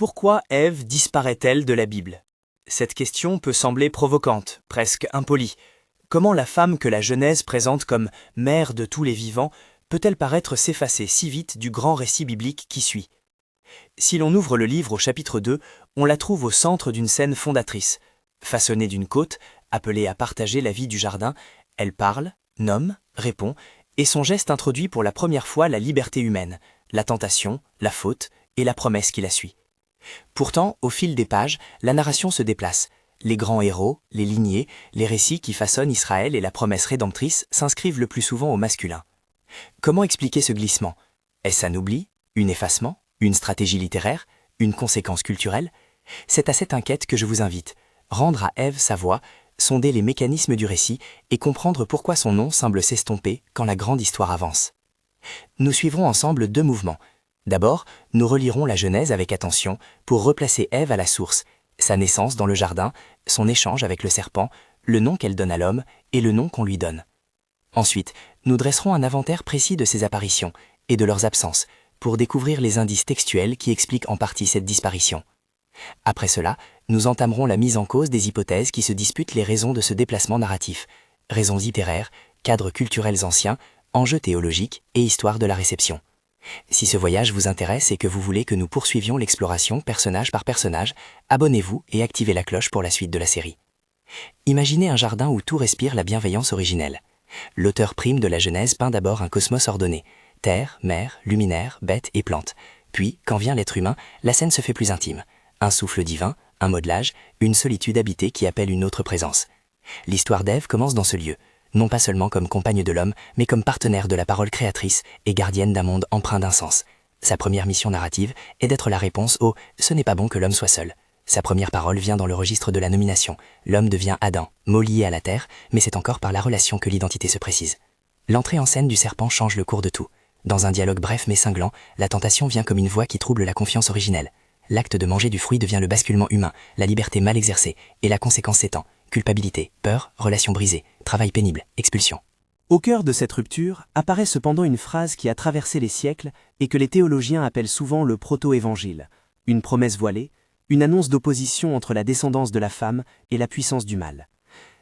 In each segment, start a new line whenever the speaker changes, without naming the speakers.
Pourquoi Ève disparaît-elle de la Bible? Cette question peut sembler provocante, presque impolie. Comment la femme que la Genèse présente comme mère de tous les vivants peut-elle paraître s'effacer si vite du grand récit biblique qui suit? Si l'on ouvre le livre au chapitre 2, on la trouve au centre d'une scène fondatrice. Façonnée d'une côte, appelée à partager la vie du jardin, elle parle, nomme, répond, et son geste introduit pour la première fois la liberté humaine, la tentation, la faute et la promesse qui la suit. Pourtant, au fil des pages, la narration se déplace. Les grands héros, les lignées, les récits qui façonnent Israël et la promesse rédemptrice s'inscrivent le plus souvent au masculin. Comment expliquer ce glissement? Est-ce un oubli, un effacement, une stratégie littéraire, une conséquence culturelle? C'est à cette enquête que je vous invite. Rendre à Ève sa voix, sonder les mécanismes du récit et comprendre pourquoi son nom semble s'estomper quand la grande histoire avance. Nous suivrons ensemble deux mouvements. D'abord, nous relirons la Genèse avec attention pour replacer Ève à la source, sa naissance dans le jardin, son échange avec le serpent, le nom qu'elle donne à l'homme et le nom qu'on lui donne. Ensuite, nous dresserons un inventaire précis de ses apparitions et de leurs absences pour découvrir les indices textuels qui expliquent en partie cette disparition. Après cela, nous entamerons la mise en cause des hypothèses qui se disputent les raisons de ce déplacement narratif, raisons littéraires, cadres culturels anciens, enjeux théologiques et histoire de la réception. Si ce voyage vous intéresse et que vous voulez que nous poursuivions l'exploration personnage par personnage, abonnez-vous et activez la cloche pour la suite de la série. Imaginez un jardin où tout respire la bienveillance originelle. L'auteur prime de la Genèse peint d'abord un cosmos ordonné, terre, mer, luminaires, bêtes et plantes. Puis, quand vient l'être humain, la scène se fait plus intime. Un souffle divin, un modelage, une solitude habitée qui appelle une autre présence. L'histoire d'Ève commence dans ce lieu, non pas seulement comme compagne de l'homme, mais comme partenaire de la parole créatrice et gardienne d'un monde empreint d'insens. Sa première mission narrative est d'être la réponse au « ce n'est pas bon que l'homme soit seul ». Sa première parole vient dans le registre de la nomination. L'homme devient Adam, mot lié à la terre, mais c'est encore par la relation que l'identité se précise. L'entrée en scène du serpent change le cours de tout. Dans un dialogue bref mais cinglant, la tentation vient comme une voix qui trouble la confiance originelle. L'acte de manger du fruit devient le basculement humain, la liberté mal exercée, et la conséquence s'étend. Culpabilité, peur, relations brisées, travail pénible, expulsion.
Au cœur de cette rupture apparaît cependant une phrase qui a traversé les siècles et que les théologiens appellent souvent le proto-évangile, une promesse voilée, une annonce d'opposition entre la descendance de la femme et la puissance du mal.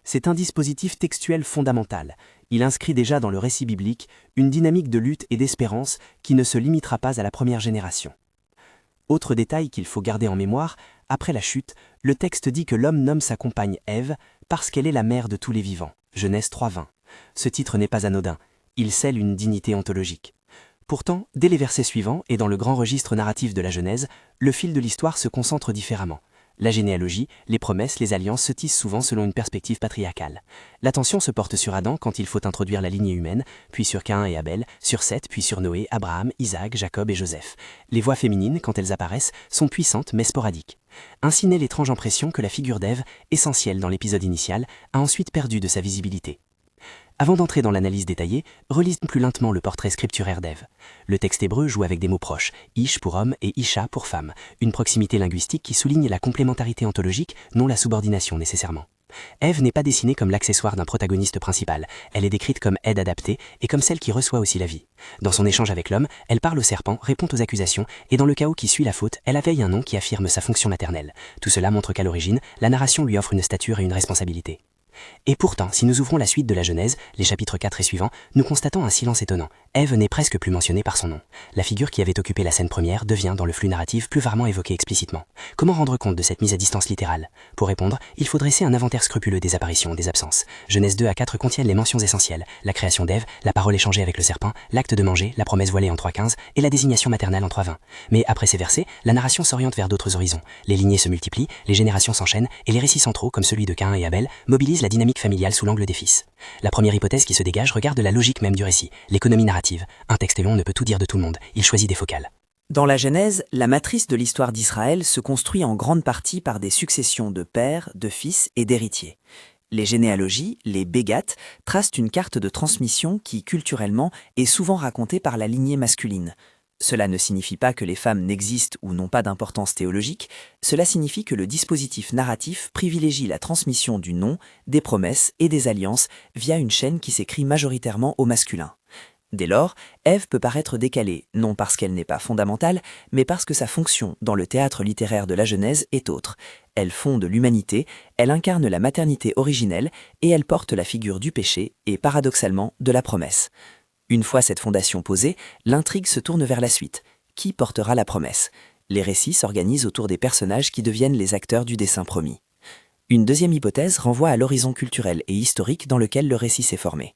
C'est un dispositif textuel fondamental. Il inscrit déjà dans le récit biblique une dynamique de lutte et d'espérance qui ne se limitera pas à la première génération. Autre détail qu'il faut garder en mémoire, après la chute, le texte dit que l'homme nomme sa compagne Ève parce qu'elle est la mère de tous les vivants. Genèse 3:20. Ce titre n'est pas anodin, il scelle une dignité ontologique. Pourtant, dès les versets suivants et dans le grand registre narratif de la Genèse, le fil de l'histoire se concentre différemment. La généalogie, les promesses, les alliances se tissent souvent selon une perspective patriarcale. L'attention se porte sur Adam quand il faut introduire la lignée humaine, puis sur Caïn et Abel, sur Seth, puis sur Noé, Abraham, Isaac, Jacob et Joseph. Les voix féminines, quand elles apparaissent, sont puissantes mais sporadiques. Ainsi naît l'étrange impression que la figure d'Ève, essentielle dans l'épisode initial, a ensuite perdu de sa visibilité. Avant d'entrer dans l'analyse détaillée, relisons plus lentement le portrait scripturaire d'Ève. Le texte hébreu joue avec des mots proches, ish pour homme et isha pour femme, une proximité linguistique qui souligne la complémentarité ontologique, non la subordination nécessairement. Ève n'est pas dessinée comme l'accessoire d'un protagoniste principal, elle est décrite comme aide adaptée et comme celle qui reçoit aussi la vie. Dans son échange avec l'homme, elle parle au serpent, répond aux accusations, et dans le chaos qui suit la faute, elle aveille un nom qui affirme sa fonction maternelle. Tout cela montre qu'à l'origine, la narration lui offre une stature et une responsabilité. Et pourtant, si nous ouvrons la suite de la Genèse, les chapitres 4 et suivants, nous constatons un silence étonnant. Ève n'est presque plus mentionnée par son nom. La figure qui avait occupé la scène première devient, dans le flux narratif, plus rarement évoquée explicitement. Comment rendre compte de cette mise à distance littérale? Pour répondre, il faut dresser un inventaire scrupuleux des apparitions, des absences. Genèse 2 à 4 contiennent les mentions essentielles, la création d'Ève, la parole échangée avec le serpent, l'acte de manger, la promesse voilée en 3.15 et la désignation maternelle en 3.20. Mais après ces versets, la narration s'oriente vers d'autres horizons. Les lignées se multiplient, les générations s'enchaînent et les récits centraux, comme celui de Caïn et Abel, mobilisent la dynamique familiale sous l'angle des fils. La première hypothèse qui se dégage regarde la logique même du récit, l'économie narrative. Un texte long ne peut tout dire de tout le monde, il choisit des focales.
Dans la Genèse, la matrice de l'histoire d'Israël se construit en grande partie par des successions de pères, de fils et d'héritiers. Les généalogies, les bégates, tracent une carte de transmission qui, culturellement, est souvent racontée par la lignée masculine. Cela ne signifie pas que les femmes n'existent ou n'ont pas d'importance théologique, cela signifie que le dispositif narratif privilégie la transmission du nom, des promesses et des alliances via une chaîne qui s'écrit majoritairement au masculin. Dès lors, Ève peut paraître décalée, non parce qu'elle n'est pas fondamentale, mais parce que sa fonction dans le théâtre littéraire de la Genèse est autre. Elle fonde l'humanité, elle incarne la maternité originelle et elle porte la figure du péché et, paradoxalement, de la promesse. Une fois cette fondation posée, l'intrigue se tourne vers la suite. Qui portera la promesse? Les récits s'organisent autour des personnages qui deviennent les acteurs du dessein promis. Une deuxième hypothèse renvoie à l'horizon culturel et historique dans lequel le récit s'est formé.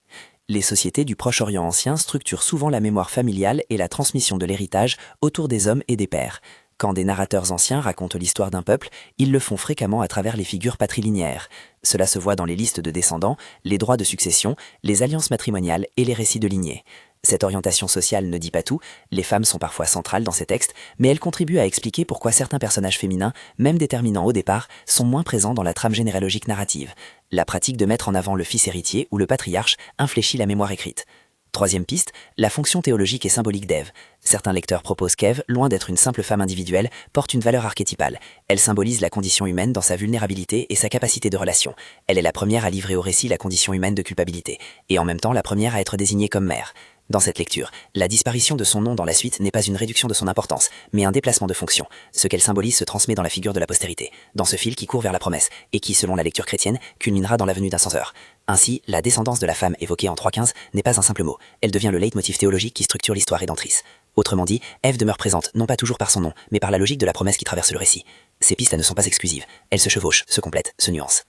Les sociétés du Proche-Orient ancien structurent souvent la mémoire familiale et la transmission de l'héritage autour des hommes et des pères. Quand des narrateurs anciens racontent l'histoire d'un peuple, ils le font fréquemment à travers les figures patrilinéaires. Cela se voit dans les listes de descendants, les droits de succession, les alliances matrimoniales et les récits de lignée. Cette orientation sociale ne dit pas tout, les femmes sont parfois centrales dans ces textes, mais elles contribuent à expliquer pourquoi certains personnages féminins, même déterminants au départ, sont moins présents dans la trame généalogique narrative. La pratique de mettre en avant le fils héritier ou le patriarche infléchit la mémoire écrite. Troisième piste, la fonction théologique et symbolique d'Ève. Certains lecteurs proposent qu'Ève, loin d'être une simple femme individuelle, porte une valeur archétypale. Elle symbolise la condition humaine dans sa vulnérabilité et sa capacité de relation. Elle est la première à livrer au récit la condition humaine de culpabilité, et en même temps la première à être désignée comme mère. Dans cette lecture, la disparition de son nom dans la suite n'est pas une réduction de son importance, mais un déplacement de fonction. Ce qu'elle symbolise se transmet dans la figure de la postérité, dans ce fil qui court vers la promesse, et qui, selon la lecture chrétienne, culminera dans la venue d'un censeur. Ainsi, la descendance de la femme évoquée en 3.15 n'est pas un simple mot, elle devient le leitmotiv théologique qui structure l'histoire rédemptrice. Autrement dit, Ève demeure présente, non pas toujours par son nom, mais par la logique de la promesse qui traverse le récit. Ces pistes ne sont pas exclusives, elles se chevauchent, se complètent, se nuancent.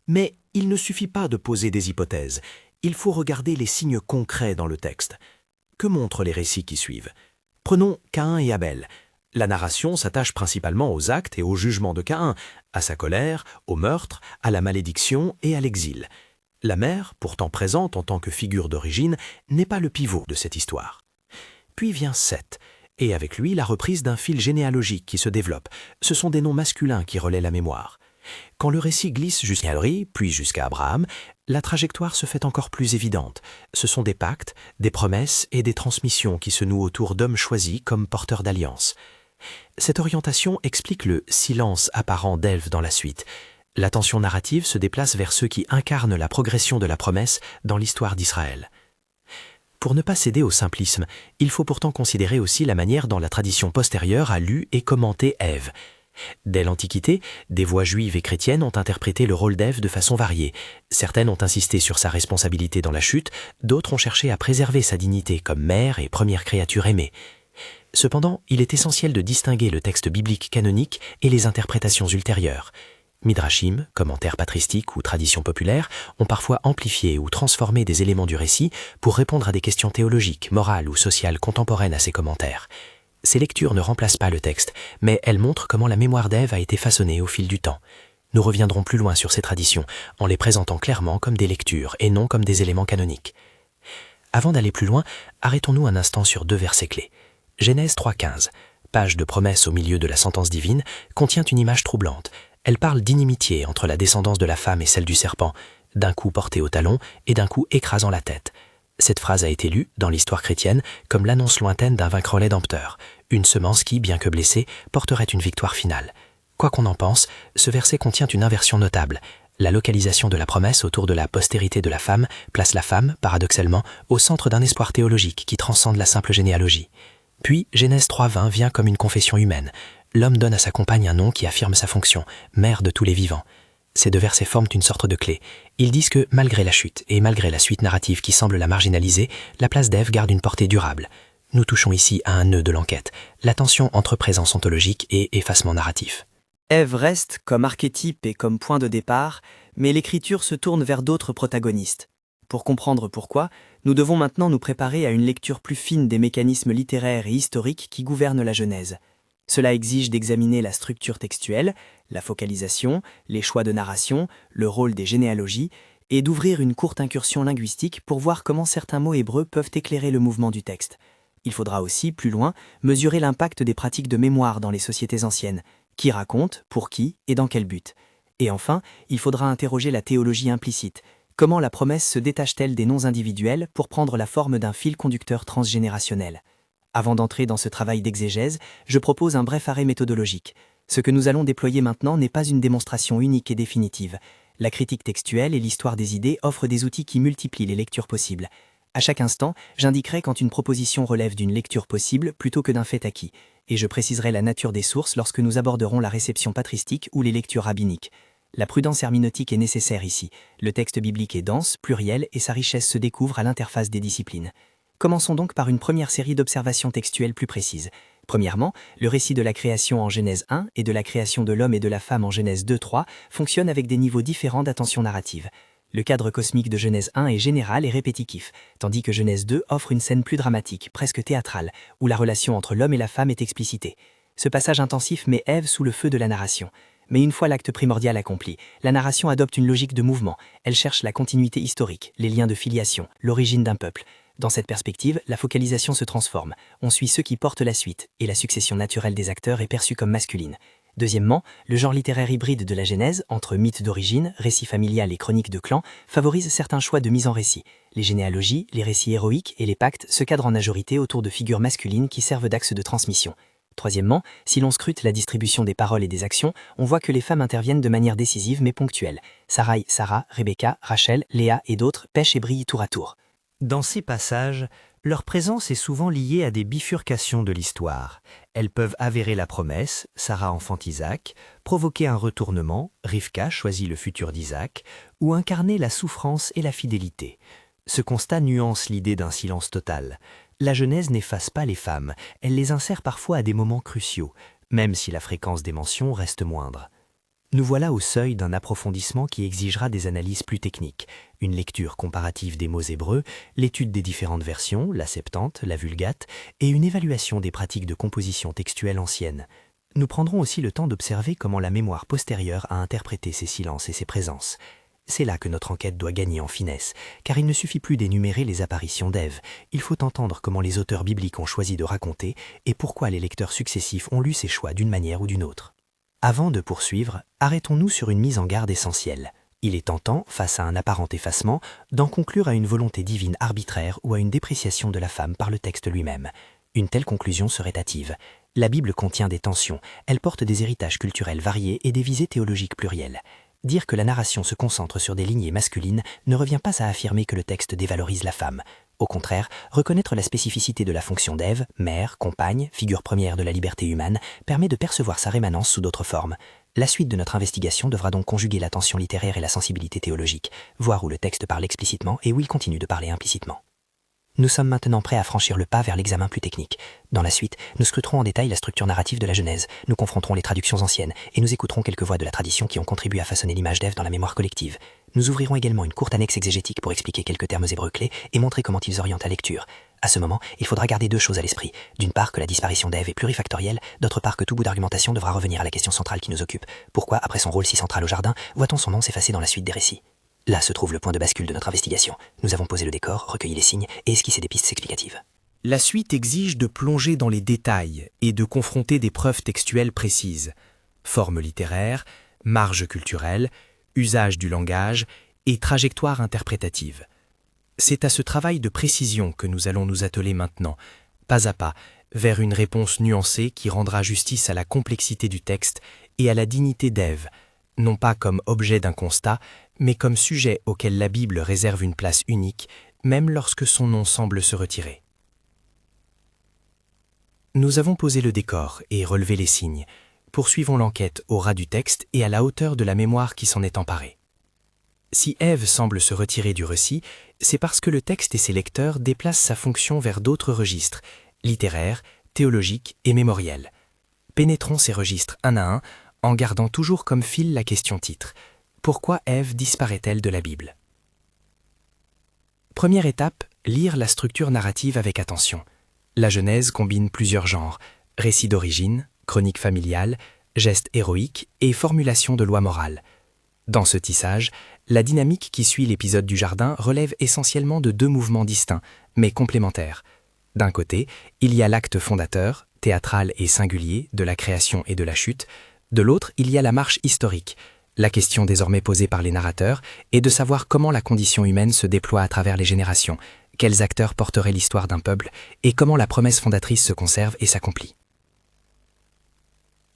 Mais il ne suffit pas de poser des hypothèses, il faut regarder les signes concrets dans le texte. Que montrent les récits qui suivent? Prenons Caïn et Abel. La narration s'attache principalement aux actes et au jugement de Caïn, à sa colère, au meurtre, à la malédiction et à l'exil. La mère, pourtant présente en tant que figure d'origine, n'est pas le pivot de cette histoire. Puis vient Seth, et avec lui la reprise d'un fil généalogique qui se développe. Ce sont des noms masculins qui relaient la mémoire. Quand le récit glisse jusqu'à Henry, puis jusqu'à Abraham, la trajectoire se fait encore plus évidente. Ce sont des pactes, des promesses et des transmissions qui se nouent autour d'hommes choisis comme porteurs d'alliances. Cette orientation explique le silence apparent d'Ève dans la suite. L'attention narrative se déplace vers ceux qui incarnent la progression de la promesse dans l'histoire d'Israël. Pour ne pas céder au simplisme, il faut pourtant considérer aussi la manière dont la tradition postérieure a lu et commenté Ève. Dès l'Antiquité, des voix juives et chrétiennes ont interprété le rôle d'Ève de façon variée. Certaines ont insisté sur sa responsabilité dans la chute, d'autres ont cherché à préserver sa dignité comme mère et première créature aimée. Cependant, il est essentiel de distinguer le texte biblique canonique et les interprétations ultérieures. Midrashim, commentaires patristiques ou traditions populaires, ont parfois amplifié ou transformé des éléments du récit pour répondre à des questions théologiques, morales ou sociales contemporaines à ces commentaires. Ces lectures ne remplacent pas le texte, mais elles montrent comment la mémoire d'Ève a été façonnée au fil du temps. Nous reviendrons plus loin sur ces traditions, en les présentant clairement comme des lectures et non comme des éléments canoniques. Avant d'aller plus loin, arrêtons-nous un instant sur deux versets clés. Genèse 3.15, page de promesse au milieu de la sentence divine, contient une image troublante. Elle parle d'inimitié entre la descendance de la femme et celle du serpent, d'un coup porté au talon et d'un coup écrasant la tête. Cette phrase a été lue, dans l'histoire chrétienne, comme l'annonce lointaine d'un vaincre rédempteur, une semence qui, bien que blessée, porterait une victoire finale. Quoi qu'on en pense, ce verset contient une inversion notable. La localisation de la promesse autour de la postérité de la femme place la femme, paradoxalement, au centre d'un espoir théologique qui transcende la simple généalogie. Puis, Genèse 3.20 vient comme une confession humaine. L'homme donne à sa compagne un nom qui affirme sa fonction, mère de tous les vivants. Ces deux versets forment une sorte de clé. Ils disent que, malgré la chute et malgré la suite narrative qui semble la marginaliser, la place d'Ève garde une portée durable. Nous touchons ici à un nœud de l'enquête, la tension entre présence ontologique et effacement narratif.
Ève reste comme archétype et comme point de départ, mais l'écriture se tourne vers d'autres protagonistes. Pour comprendre pourquoi, nous devons maintenant nous préparer à une lecture plus fine des mécanismes littéraires et historiques qui gouvernent la Genèse. Cela exige d'examiner la structure textuelle, la focalisation, les choix de narration, le rôle des généalogies, et d'ouvrir une courte incursion linguistique pour voir comment certains mots hébreux peuvent éclairer le mouvement du texte. Il faudra aussi, plus loin, mesurer l'impact des pratiques de mémoire dans les sociétés anciennes. Qui raconte, pour qui et dans quel but? Et enfin, il faudra interroger la théologie implicite. Comment la promesse se détache-t-elle des noms individuels pour prendre la forme d'un fil conducteur transgénérationnel? Avant d'entrer dans ce travail d'exégèse, je propose un bref arrêt méthodologique. Ce que nous allons déployer maintenant n'est pas une démonstration unique et définitive. La critique textuelle et l'histoire des idées offrent des outils qui multiplient les lectures possibles. À chaque instant, j'indiquerai quand une proposition relève d'une lecture possible plutôt que d'un fait acquis, et je préciserai la nature des sources lorsque nous aborderons la réception patristique ou les lectures rabbiniques. La prudence herméneutique est nécessaire ici. Le texte biblique est dense, pluriel, et sa richesse se découvre à l'interface des disciplines. Commençons donc par une première série d'observations textuelles plus précises. Premièrement, le récit de la création en Genèse 1 et de la création de l'homme et de la femme en Genèse 2-3 fonctionne avec des niveaux différents d'attention narrative. Le cadre cosmique de Genèse 1 est général et répétitif, tandis que Genèse 2 offre une scène plus dramatique, presque théâtrale, où la relation entre l'homme et la femme est explicitée. Ce passage intensif met Ève sous le feu de la narration. Mais une fois l'acte primordial accompli, la narration adopte une logique de mouvement. Elle cherche la continuité historique, les liens de filiation, l'origine d'un peuple. Dans cette perspective, la focalisation se transforme. On suit ceux qui portent la suite, et la succession naturelle des acteurs est perçue comme masculine. Deuxièmement, le genre littéraire hybride de la Genèse, entre mythe d'origine, récit familial et chronique de clan, favorise certains choix de mise en récit. Les généalogies, les récits héroïques et les pactes se cadrent en majorité autour de figures masculines qui servent d'axe de transmission. Troisièmement, si l'on scrute la distribution des paroles et des actions, on voit que les femmes interviennent de manière décisive mais ponctuelle. Sarai, Sarah, Rebecca, Rachel, Léa et d'autres pêchent et brillent tour à tour.
Dans ces passages, leur présence est souvent liée à des bifurcations de l'histoire. Elles peuvent avérer la promesse, Sarah enfante Isaac, provoquer un retournement, Rivka choisit le futur d'Isaac, ou incarner la souffrance et la fidélité. Ce constat nuance l'idée d'un silence total. La Genèse n'efface pas les femmes, elle les insère parfois à des moments cruciaux, même si la fréquence des mentions reste moindre. Nous voilà au seuil d'un approfondissement qui exigera des analyses plus techniques, une lecture comparative des mots hébreux, l'étude des différentes versions, la Septante, la Vulgate, et une évaluation des pratiques de composition textuelle anciennes. Nous prendrons aussi le temps d'observer comment la mémoire postérieure a interprété ces silences et ces présences. C'est là que notre enquête doit gagner en finesse, car il ne suffit plus d'énumérer les apparitions d'Ève, il faut entendre comment les auteurs bibliques ont choisi de raconter et pourquoi les lecteurs successifs ont lu ces choix d'une manière ou d'une autre. Avant de poursuivre, arrêtons-nous sur une mise en garde essentielle. Il est tentant, face à un apparent effacement, d'en conclure à une volonté divine arbitraire ou à une dépréciation de la femme par le texte lui-même. Une telle conclusion serait hâtive. La Bible contient des tensions, elle porte des héritages culturels variés et des visées théologiques plurielles. Dire que la narration se concentre sur des lignées masculines ne revient pas à affirmer que le texte dévalorise la femme. Au contraire, reconnaître la spécificité de la fonction d'Ève, mère, compagne, figure première de la liberté humaine, permet de percevoir sa rémanence sous d'autres formes. La suite de notre investigation devra donc conjuguer l'attention littéraire et la sensibilité théologique, voir où le texte parle explicitement et où il continue de parler implicitement. Nous sommes maintenant prêts à franchir le pas vers l'examen plus technique. Dans la suite, nous scruterons en détail la structure narrative de la Genèse, nous confronterons les traductions anciennes et nous écouterons quelques voix de la tradition qui ont contribué à façonner l'image d'Ève dans la mémoire collective. Nous ouvrirons également une courte annexe exégétique pour expliquer quelques termes hébreux clés et montrer comment ils orientent la lecture. À ce moment, il faudra garder deux choses à l'esprit. D'une part, que la disparition d'Ève est plurifactorielle, d'autre part que tout bout d'argumentation devra revenir à la question centrale qui nous occupe. Pourquoi, après son rôle si central au jardin, voit-on son nom s'effacer dans la suite des récits ? Là se trouve le point de bascule de notre investigation. Nous avons posé le décor, recueilli les signes et esquissé des pistes explicatives.
La suite exige de plonger dans les détails et de confronter des preuves textuelles précises. Forme littéraire, marge culturelle, usage du langage et trajectoire interprétative. C'est à ce travail de précision que nous allons nous atteler maintenant, pas à pas, vers une réponse nuancée qui rendra justice à la complexité du texte et à la dignité d'Ève, non pas comme objet d'un constat, mais comme sujet auquel la Bible réserve une place unique, même lorsque son nom semble se retirer. Nous avons posé le décor et relevé les signes. Poursuivons l'enquête au ras du texte et à la hauteur de la mémoire qui s'en est emparée. Si Ève semble se retirer du récit, c'est parce que le texte et ses lecteurs déplacent sa fonction vers d'autres registres, littéraires, théologiques et mémoriels. Pénétrons ces registres un à un, en gardant toujours comme fil la question titre. Pourquoi Ève disparaît-elle de la Bible ? Première étape, lire la structure narrative avec attention. La Genèse combine plusieurs genres, récit d'origine, chronique familiale, gestes héroïques et formulation de lois morales. Dans ce tissage, la dynamique qui suit l'épisode du jardin relève essentiellement de deux mouvements distincts, mais complémentaires. D'un côté, il y a l'acte fondateur, théâtral et singulier, de la création et de la chute. De l'autre, il y a la marche historique, la question désormais posée par les narrateurs est de savoir comment la condition humaine se déploie à travers les générations, quels acteurs porteraient l'histoire d'un peuple et comment la promesse fondatrice se conserve et s'accomplit.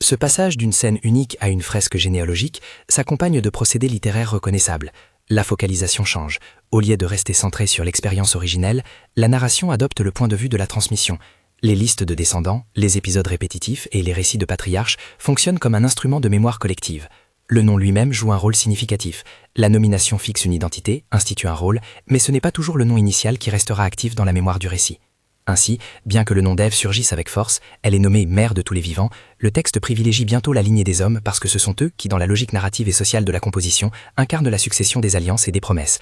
Ce passage d'une scène unique à une fresque généalogique s'accompagne de procédés littéraires reconnaissables.
La focalisation change. Au lieu de rester centrée sur l'expérience originelle, la narration adopte le point de vue de la transmission. Les listes de descendants, les épisodes répétitifs et les récits de patriarches fonctionnent comme un instrument de mémoire collective. Le nom lui-même joue un rôle significatif. La nomination fixe une identité, institue un rôle, mais ce n'est pas toujours le nom initial qui restera actif dans la mémoire du récit. Ainsi, bien que le nom d'Ève surgisse avec force, elle est nommée mère de tous les vivants, le texte privilégie bientôt la lignée des hommes parce que ce sont eux qui, dans la logique narrative et sociale de la composition, incarnent la succession des alliances et des promesses.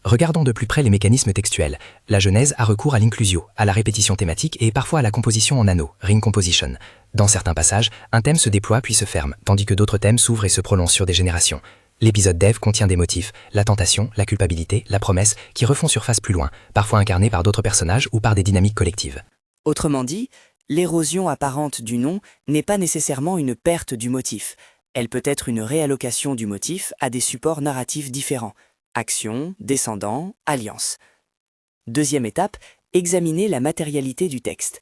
Regardons de plus près les mécanismes textuels. La Genèse a recours à l'inclusio, à la répétition thématique et parfois à la composition en anneaux, ring composition. Dans certains passages, un thème se déploie puis se ferme, tandis que d'autres thèmes s'ouvrent et se prolongent sur des générations. L'épisode d'Ève contient des motifs, la tentation, la culpabilité, la promesse, qui refont surface plus loin, parfois incarnés par d'autres personnages ou par des dynamiques collectives.
Autrement dit, l'érosion apparente du nom n'est pas nécessairement une perte du motif. Elle peut être une réallocation du motif à des supports narratifs différents. Action, descendant, alliance. Deuxième étape, examiner la matérialité du texte.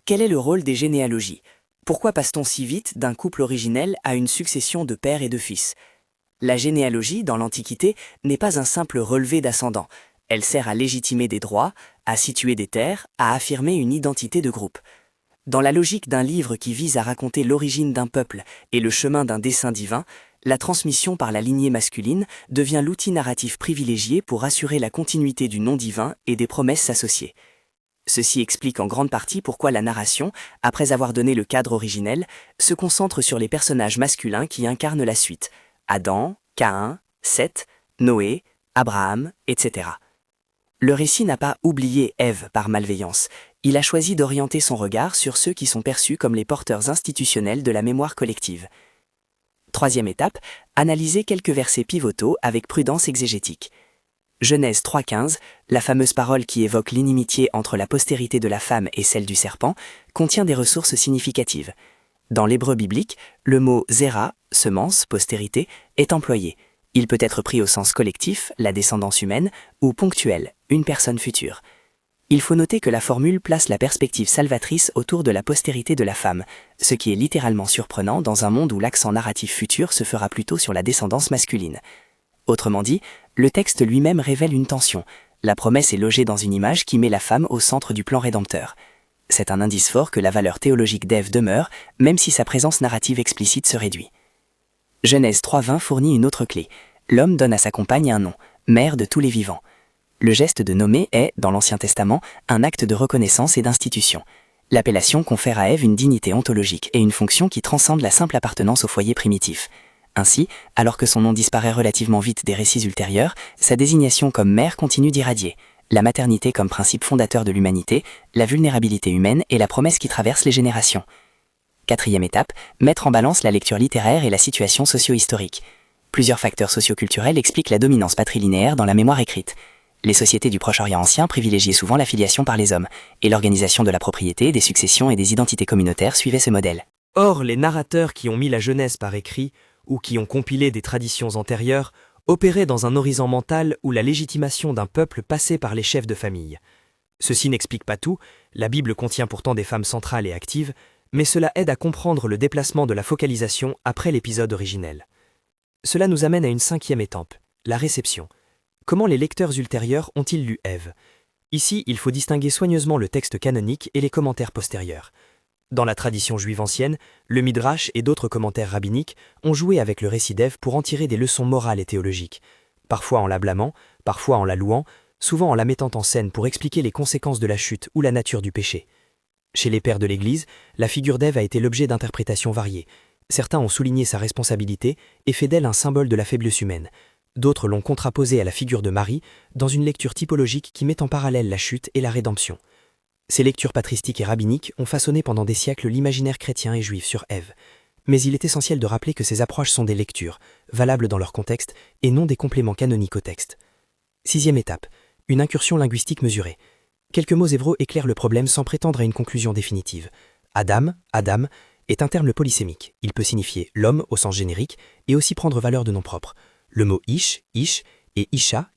Quel est le rôle des généalogies? Pourquoi passe-t-on si vite d'un couple originel à une succession de pères et de fils? La généalogie, dans l'Antiquité, n'est pas un simple relevé d'ascendants. Elle sert à légitimer des droits, à situer des terres, à affirmer une identité de groupe. Dans la logique d'un livre qui vise à raconter l'origine d'un peuple et le chemin d'un dessein divin, la transmission par la lignée masculine devient l'outil narratif privilégié pour assurer la continuité du nom divin et des promesses associées. Ceci explique en grande partie pourquoi la narration, après avoir donné le cadre originel, se concentre sur les personnages masculins qui incarnent la suite: Adam, Caïn, Seth, Noé, Abraham, etc. Le récit n'a pas oublié Ève par malveillance. Il a choisi d'orienter son regard sur ceux qui sont perçus comme les porteurs institutionnels de la mémoire collective. Troisième étape, analyser quelques versets pivotaux avec prudence exégétique. Genèse 3.15, la fameuse parole qui évoque l'inimitié entre la postérité de la femme et celle du serpent, contient des ressources significatives. Dans l'hébreu biblique, le mot zera, semence, postérité, est employé. Il peut être pris au sens collectif, la descendance humaine, ou ponctuel, une personne future. Il faut noter que la formule place la perspective salvatrice autour de la postérité de la femme, ce qui est littéralement surprenant dans un monde où l'accent narratif futur se fera plutôt sur la descendance masculine. Autrement dit, le texte lui-même révèle une tension. La promesse est logée dans une image qui met la femme au centre du plan rédempteur. C'est un indice fort que la valeur théologique d'Ève demeure, même si sa présence narrative explicite se réduit. Genèse 3.20 fournit une autre clé. L'homme donne à sa compagne un nom, mère de tous les vivants. Le geste de nommer est, dans l'Ancien Testament, un acte de reconnaissance et d'institution. L'appellation confère à Ève une dignité ontologique et une fonction qui transcende la simple appartenance au foyer primitif. Ainsi, alors que son nom disparaît relativement vite des récits ultérieurs, sa désignation comme mère continue d'irradier. La maternité comme principe fondateur de l'humanité, la vulnérabilité humaine et la promesse qui traverse les générations. Quatrième étape, mettre en balance la lecture littéraire et la situation socio-historique. Plusieurs facteurs socio-culturels expliquent la dominance patrilinéaire dans la mémoire écrite. Les sociétés du Proche-Orient ancien privilégiaient souvent la filiation par les hommes, et l'organisation de la propriété, des successions et des identités communautaires suivait ce modèle.
Or, les narrateurs qui ont mis la Genèse par écrit, ou qui ont compilé des traditions antérieures, opéraient dans un horizon mental où la légitimation d'un peuple passait par les chefs de famille. Ceci n'explique pas tout, la Bible contient pourtant des femmes centrales et actives, mais cela aide à comprendre le déplacement de la focalisation après l'épisode originel. Cela nous amène à une cinquième étape, la réception. Comment les lecteurs ultérieurs ont-ils lu Ève? Ici, il faut distinguer soigneusement le texte canonique et les commentaires postérieurs. Dans la tradition juive ancienne, le Midrash et d'autres commentaires rabbiniques ont joué avec le récit d'Ève pour en tirer des leçons morales et théologiques, parfois en la blâmant, parfois en la louant, souvent en la mettant en scène pour expliquer les conséquences de la chute ou la nature du péché. Chez les pères de l'Église, la figure d'Ève a été l'objet d'interprétations variées. Certains ont souligné sa responsabilité et fait d'elle un symbole de la faiblesse humaine. D'autres l'ont contraposée à la figure de Marie dans une lecture typologique qui met en parallèle la chute et la rédemption. Ces lectures patristiques et rabbiniques ont façonné pendant des siècles l'imaginaire chrétien et juif sur Ève. Mais il est essentiel de rappeler que ces approches sont des lectures, valables dans leur contexte et non des compléments canoniques au texte. Sixième étape, une incursion linguistique mesurée. Quelques mots hébreux éclairent le problème sans prétendre à une conclusion définitive. Adam est un terme polysémique. Il peut signifier l'homme au sens générique et aussi prendre valeur de nom propre. Le mot ish et isha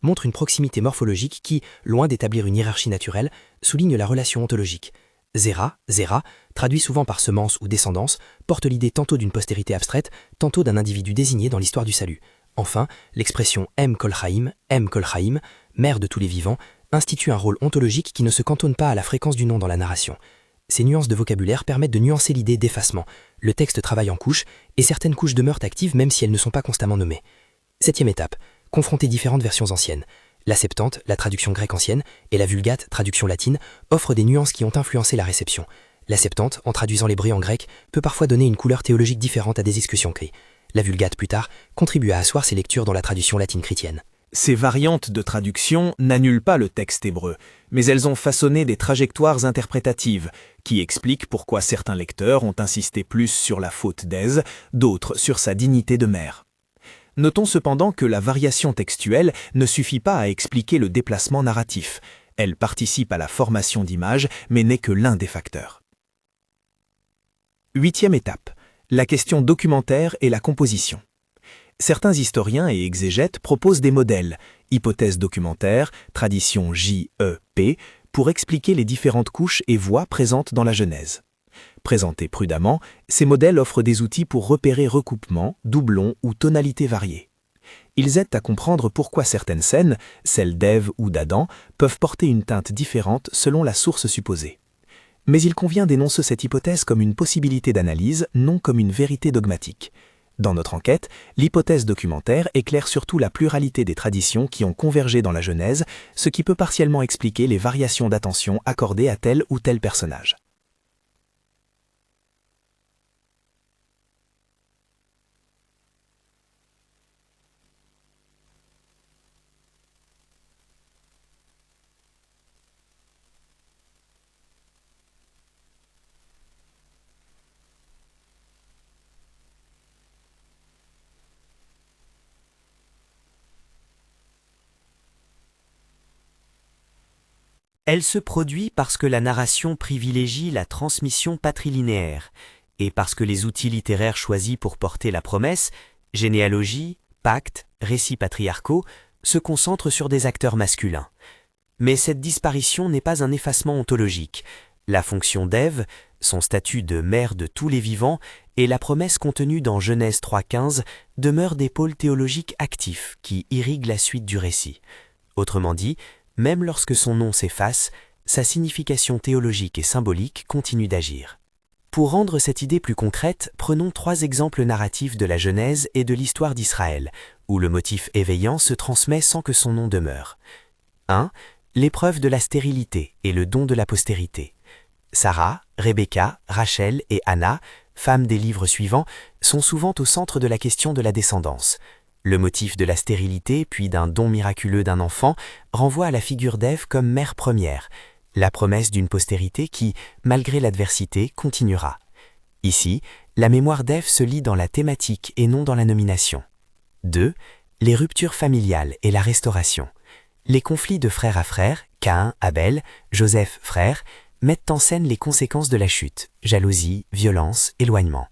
montrent une proximité morphologique qui, loin d'établir une hiérarchie naturelle, souligne la relation ontologique. Zera, traduit souvent par semence ou descendance, porte l'idée tantôt d'une postérité abstraite, tantôt d'un individu désigné dans l'histoire du salut.
Enfin, l'expression Em Kol Chaim, mère de tous les vivants, institue un rôle ontologique qui ne se cantonne pas à la fréquence du nom dans la narration. Ces nuances de vocabulaire permettent de nuancer l'idée d'effacement. Le texte travaille en couches, et certaines couches demeurent actives même si elles ne sont pas constamment nommées. 7e étape, confronter différentes versions anciennes. La Septante, la traduction grecque ancienne, et la Vulgate, traduction latine, offrent des nuances qui ont influencé la réception. La Septante, en traduisant l'hébreu en grec, peut parfois donner une couleur théologique différente à des discussions écrites. La Vulgate, plus tard, contribue à asseoir ses lectures dans la traduction latine chrétienne.
Ces variantes de traduction n'annulent pas le texte hébreu, mais elles ont façonné des trajectoires interprétatives qui expliquent pourquoi certains lecteurs ont insisté plus sur la faute d'Èse, d'autres sur sa dignité de mère. Notons cependant que la variation textuelle ne suffit pas à expliquer le déplacement narratif. Elle participe à la formation d'images, mais n'est que l'un des facteurs. 8e étape, la question documentaire et la composition. Certains historiens et exégètes proposent des modèles, hypothèses documentaires, tradition JEP, pour expliquer les différentes couches et voix présentes dans la Genèse. Présentés prudemment, ces modèles offrent des outils pour repérer recoupements, doublons ou tonalités variées. Ils aident à comprendre pourquoi certaines scènes, celles d'Ève ou d'Adam, peuvent porter une teinte différente selon la source supposée. Mais il convient d'énoncer cette hypothèse comme une possibilité d'analyse, non comme une vérité dogmatique. Dans notre enquête, l'hypothèse documentaire éclaire surtout la pluralité des traditions qui ont convergé dans la Genèse, ce qui peut partiellement expliquer les variations d'attention accordées à tel ou tel personnage.
Elle se produit parce que la narration privilégie la transmission patrilinéaire, et parce que les outils littéraires choisis pour porter la promesse, généalogie, pacte, récits patriarcaux, se concentrent sur des acteurs masculins. Mais cette disparition n'est pas un effacement ontologique. La fonction d'Ève, son statut de mère de tous les vivants, et la promesse contenue dans Genèse 3.15 demeurent des pôles théologiques actifs qui irriguent la suite du récit. Autrement dit, même lorsque son nom s'efface, sa signification théologique et symbolique continue d'agir. Pour rendre cette idée plus concrète, prenons 3 exemples narratifs de la Genèse et de l'histoire d'Israël, où le motif éveillant se transmet sans que son nom demeure. 1. L'épreuve de la stérilité et le don de la postérité. Sarah, Rebecca, Rachel et Anna, femmes des livres suivants, sont souvent au centre de la question de la descendance. Le motif de la stérilité, puis d'un don miraculeux d'un enfant, renvoie à la figure d'Ève comme mère première, la promesse d'une postérité qui, malgré l'adversité, continuera. Ici, la mémoire d'Ève se lit dans la thématique et non dans la nomination. 2. Les ruptures familiales et la restauration. Les conflits de frère à frère, Caïn, Abel, Joseph, frère, mettent en scène les conséquences de la chute, jalousie, violence, éloignement.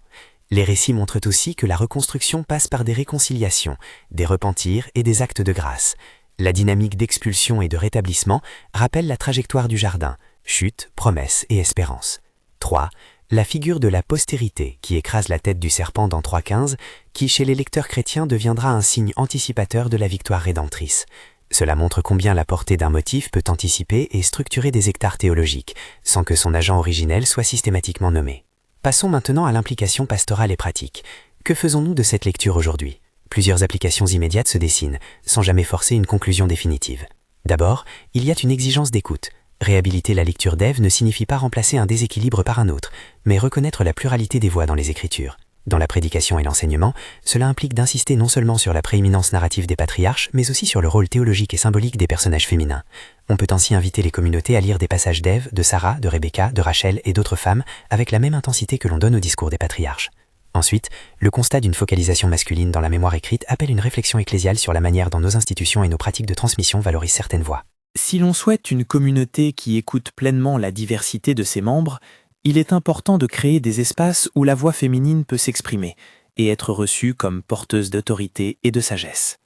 Les récits montrent aussi que la reconstruction passe par des réconciliations, des repentirs et des actes de grâce. La dynamique d'expulsion et de rétablissement rappelle la trajectoire du jardin, chute, promesse et espérance. 3. La figure de la postérité qui écrase la tête du serpent dans 3.15, qui chez les lecteurs chrétiens deviendra un signe anticipateur de la victoire rédemptrice. Cela montre combien la portée d'un motif peut anticiper et structurer des hectares théologiques, sans que son agent originel soit systématiquement nommé. Passons maintenant à l'implication pastorale et pratique. Que faisons-nous de cette lecture aujourd'hui ? Plusieurs applications immédiates se dessinent, sans jamais forcer une conclusion définitive. D'abord, il y a une exigence d'écoute. Réhabiliter la lecture d'Ève ne signifie pas remplacer un déséquilibre par un autre, mais reconnaître la pluralité des voix dans les Écritures. Dans la prédication et l'enseignement, cela implique d'insister non seulement sur la prééminence narrative des patriarches, mais aussi sur le rôle théologique et symbolique des personnages féminins. On peut ainsi inviter les communautés à lire des passages d'Ève, de Sarah, de Rebecca, de Rachel et d'autres femmes avec la même intensité que l'on donne au discours des patriarches. Ensuite, le constat d'une focalisation masculine dans la mémoire écrite appelle une réflexion ecclésiale sur la manière dont nos institutions et nos pratiques de transmission valorisent certaines voix.
Si l'on souhaite une communauté qui écoute pleinement la diversité de ses membres, il est important de créer des espaces où la voix féminine peut s'exprimer et être reçue comme porteuse d'autorité et de sagesse.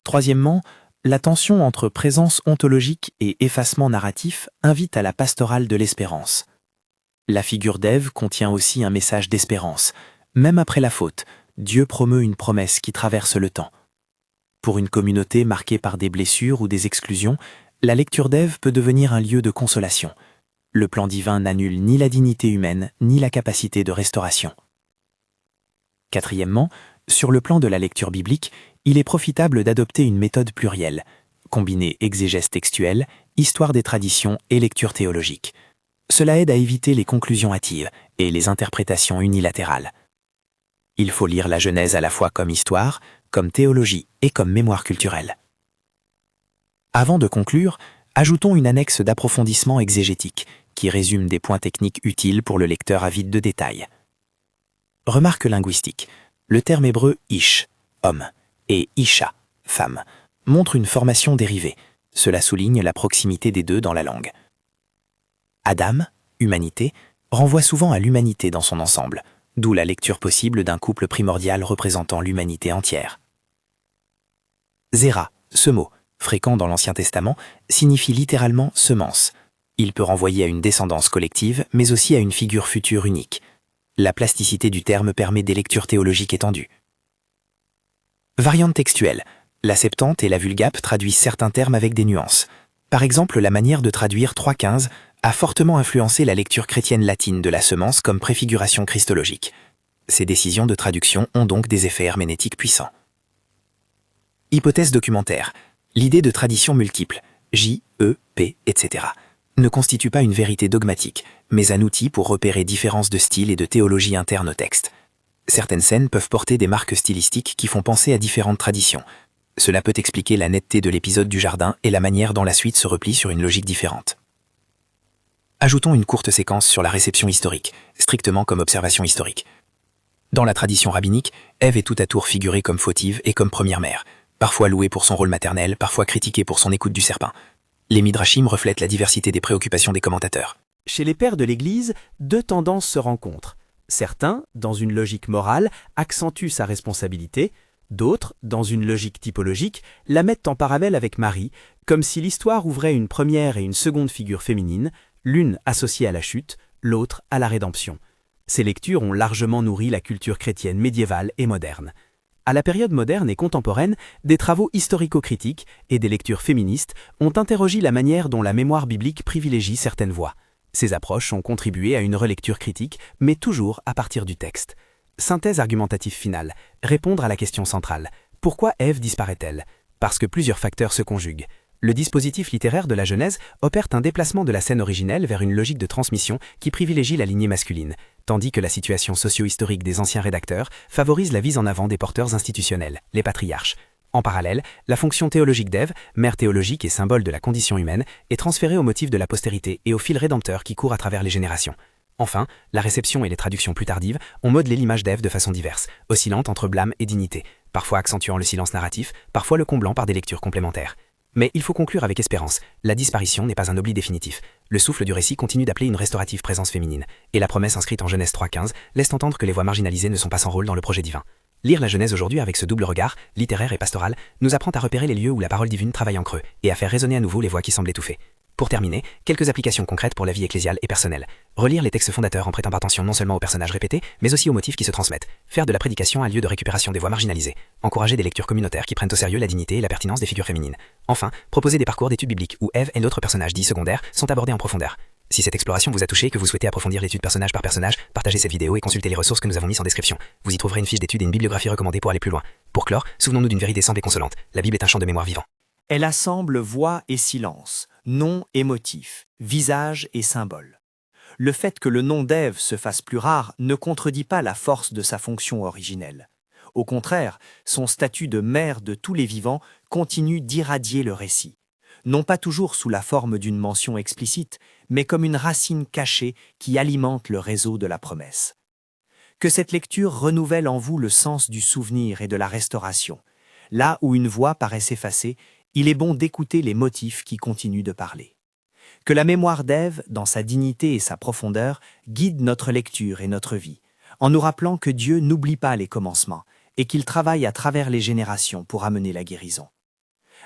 Troisièmement, la tension entre présence ontologique et effacement narratif invite à la pastorale de l'espérance. La figure d'Ève contient aussi un message d'espérance, même après la faute, Dieu promeut une promesse qui traverse le temps. Pour une communauté marquée par des blessures ou des exclusions, la lecture d'Ève peut devenir un lieu de consolation. Le plan divin n'annule ni la dignité humaine, ni la capacité de restauration. Quatrièmement, sur le plan de la lecture biblique, il est profitable d'adopter une méthode plurielle, combiner exégèse textuelle, histoire des traditions et lecture théologique. Cela aide à éviter les conclusions hâtives et les interprétations unilatérales. Il faut lire la Genèse à la fois comme histoire, comme théologie et comme mémoire culturelle. Avant de conclure, ajoutons une annexe d'approfondissement exégétique qui résume des points techniques utiles pour le lecteur avide de détails. Remarque linguistique. Le terme hébreu ish, homme, et isha, femme, montre une formation dérivée. Cela souligne la proximité des deux dans la langue. Adam, humanité, renvoie souvent à l'humanité dans son ensemble, d'où la lecture possible d'un couple primordial représentant l'humanité entière. Zéra, ce mot, fréquent dans l'Ancien Testament, signifie littéralement semence. Il peut renvoyer à une descendance collective, mais aussi à une figure future unique. La plasticité du terme permet des lectures théologiques étendues. Variante textuelle. La Septante et la Vulgate traduisent certains termes avec des nuances. Par exemple, la manière de traduire 3.15 a fortement influencé la lecture chrétienne latine de la semence comme préfiguration christologique. Ces décisions de traduction ont donc des effets herménétiques puissants. Hypothèse documentaire. L'idée de tradition multiple, J, E, P, etc., ne constitue pas une vérité dogmatique, mais un outil pour repérer différences de style et de théologie interne au texte. Certaines scènes peuvent porter des marques stylistiques qui font penser à différentes traditions. Cela peut expliquer la netteté de l'épisode du jardin et la manière dont la suite se replie sur une logique différente. Ajoutons une courte séquence sur la réception historique, strictement comme observation historique. Dans la tradition rabbinique, Ève est tout à tour figurée comme fautive et comme première mère, parfois louée pour son rôle maternel, parfois critiquée pour son écoute du serpent. Les midrashim reflètent la diversité des préoccupations des commentateurs.
Chez les pères de l'Église, deux tendances se rencontrent. Certains, dans une logique morale, accentuent sa responsabilité, d'autres, dans une logique typologique, la mettent en parallèle avec Marie, comme si l'histoire ouvrait une première et une seconde figure féminine, l'une associée à la chute, l'autre à la rédemption. Ces lectures ont largement nourri la culture chrétienne médiévale et moderne. À la période moderne et contemporaine, des travaux historico-critiques et des lectures féministes ont interrogé la manière dont la mémoire biblique privilégie certaines voies. Ces approches ont contribué à une relecture critique, mais toujours à partir du texte. Synthèse argumentative finale. Répondre à la question centrale. Pourquoi Ève disparaît-elle? Parce que plusieurs facteurs se conjuguent. Le dispositif littéraire de la Genèse opère un déplacement de la scène originelle vers une logique de transmission qui privilégie la lignée masculine, tandis que la situation socio-historique des anciens rédacteurs favorise la mise en avant des porteurs institutionnels, les patriarches. En parallèle, la fonction théologique d'Ève, mère théologique et symbole de la condition humaine, est transférée au motif de la postérité et au fil rédempteur qui court à travers les générations. Enfin, la réception et les traductions plus tardives ont modelé l'image d'Ève de façon diverse, oscillante entre blâme et dignité, parfois accentuant le silence narratif, parfois le comblant par des lectures complémentaires. Mais il faut conclure avec espérance, la disparition n'est pas un oubli définitif. Le souffle du récit continue d'appeler une restaurative présence féminine, et la promesse inscrite en Genèse 3.15 laisse entendre que les voix marginalisées ne sont pas sans rôle dans le projet divin. Lire la Genèse aujourd'hui avec ce double regard, littéraire et pastoral, nous apprend à repérer les lieux où la parole divine travaille en creux, et à faire résonner à nouveau les voix qui semblent étouffées. Pour terminer, quelques applications concrètes pour la vie ecclésiale et personnelle. Relire les textes fondateurs en prêtant attention non seulement aux personnages répétés, mais aussi aux motifs qui se transmettent. Faire de la prédication un lieu de récupération des voix marginalisées. Encourager des lectures communautaires qui prennent au sérieux la dignité et la pertinence des figures féminines. Enfin, proposer des parcours d'études bibliques où Ève et d'autres personnages dits secondaires sont abordés en profondeur. Si cette exploration vous a touché et que vous souhaitez approfondir l'étude personnage par personnage, partagez cette vidéo et consultez les ressources que nous avons mises en description. Vous y trouverez une fiche d'étude et une bibliographie recommandée pour aller plus loin. Pour clore, souvenons-nous d'une vérité simple et consolante. La Bible est un champ de mémoire vivant.
Elle assemble voix et silence, nom et motif, visage et symbole. Le fait que le nom d'Ève se fasse plus rare ne contredit pas la force de sa fonction originelle. Au contraire, son statut de mère de tous les vivants continue d'irradier le récit, non pas toujours sous la forme d'une mention explicite, mais comme une racine cachée qui alimente le réseau de la promesse. Que cette lecture renouvelle en vous le sens du souvenir et de la restauration. Là où une voix paraît s'effacer, il est bon d'écouter les motifs qui continuent de parler. Que la mémoire d'Ève, dans sa dignité et sa profondeur, guide notre lecture et notre vie, en nous rappelant que Dieu n'oublie pas les commencements et qu'il travaille à travers les générations pour amener la guérison.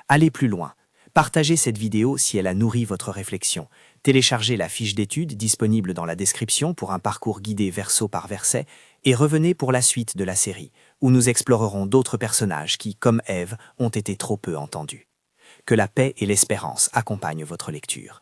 Allez plus loin, partagez cette vidéo si elle a nourri votre réflexion, Téléchargez la fiche d'étude disponible dans la description pour un parcours guidé verso par verset et revenez pour la suite de la série, où nous explorerons d'autres personnages qui, comme Ève, ont été trop peu entendus. Que la paix et l'espérance accompagnent votre lecture.